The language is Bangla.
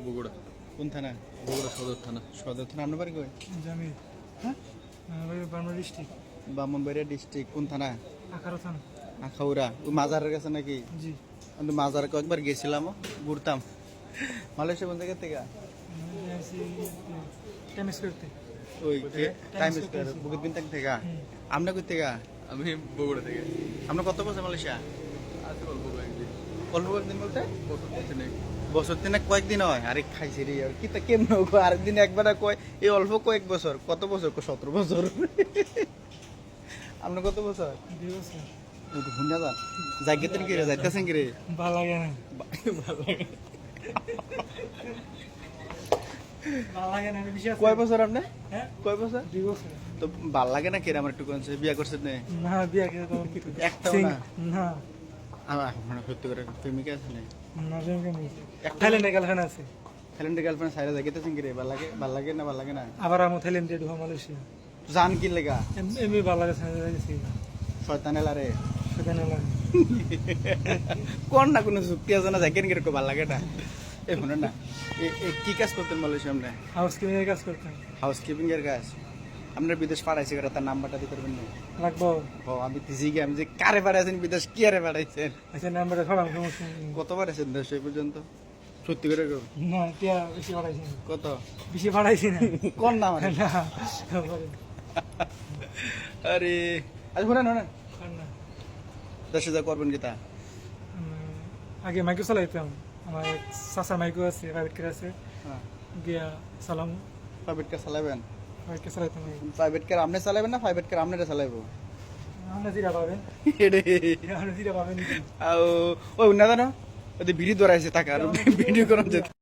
বগুড়া। কোন থানা? বগুড়া সদর থানা। সদর থানা। আপনার বাড়ি কই? জামি হ্যাঁ, বার্মা ডিস্ট্রিক্ট ব্রাহ্মণবাড়িয়া ডিস্ট্রিক্ট। কোন থানা? আখারো থানা। আখাউড়া। ওই মাজারের কাছে নাকি? জি। আমি মাজারে কয়েকবার গেছিলাম, ঘুরতাম। মালয়েশিয়া কোন জায়গা থেকে? টেমিস করতে। ওই টাইম স্কয়ার বুকিত বিনতাং থেকে। আপনি কই থেকে? আমি বগুড়া থেকে। আপনি কত বছর মালয়েশিয়া? আজ অল্প কয়েকদিন। অল্প কয়েকদিন বলতে বছর তিনেক। বছর তিনে কয়েকদিন হয়? আরে খাইছি রে, আর কি তা কেমন আরেকদিন একবার কয় এই অল্প কয়েক বছর। কত বছর? 17 বছর। আপনি কত বছর? 2 বছর। শুনে যান যাইতেন কি রে, যাইতেছেন কি রে? ভালো লাগে না। ভালো লাগে না, বেশি আছে। কয় বছর আপনি? হ্যাঁ, কয় বছর? 2 বছর। তো ভাল লাগে না কেরা? আমার একটু কোন বিয়া করছেন না? না, বিয়া করে তো একটাও না? না। আমার মানে সত্যি করে প্রেমিকা আছে না? না, প্রেম কেমন? একটা থাইল্যান্ডে গার্লফ্রেন্ড আছে। থাইল্যান্ডে গার্লফ্রেন্ড সাইরা যাইতেছেন কি রে? ভাল লাগে? ভাল লাগে না? ভাল লাগে না? আবার আমি থাইল্যান্ডে ঢুকা মালয়েশিয়া। জান কি লেগা? এমনি ভালো লাগে গেছি। শয়তান এলারে। সেখানে লাগে। কোন না কোনো যুক্তি আছে না? যাইকেন কিরকম ভাল লাগে না? এই শুনেন না, কি কাজ করতেন মালয়েশিয়া আপনি? হাউস কিপিং এর কাজ করতাম। হাউস কিপিং এর কাজ। আপনার বিদেশ পাঠাইছে করে, তার নাম্বারটা দিতে পারবেন না? লাগবো। ও আমি দিছি কি, আমি যে কারে পাঠাইছেন বিদেশ, কি আরে পাঠাইছেন? আচ্ছা, নাম্বারটা ছড়াম, সমস্যা নেই। কত পাঠাইছেন দেশ এই পর্যন্ত? সত্যি করে কও। না, টিয়া বেশি বাড়াইছি না। কত? বেশি বাড়াইছি না। কোন না মানে? না, আরে আচ্ছা শুনেন শুনেন, না। দেশে যা করবেন কি তা? আগে মাইক্রো চালাইতাম। আমার এক চাচার মাইক্রো আছে, প্রাইভেট কার আছে। হ্যাঁ, গিয়া চালাম, প্রাইভেট কার চালাবেন? Private car চালাইতাম। প্রাইভেট কার আপনি চালাবেন না প্রাইভেট কার আপনারা চালাইবো? আমরা যেটা পাবেন, এডে আমরা যেটা পাবেন। আও ওই না জানো, ওই ভিডিও ধরাইছে টাকা আর ভিডিও করন যেত।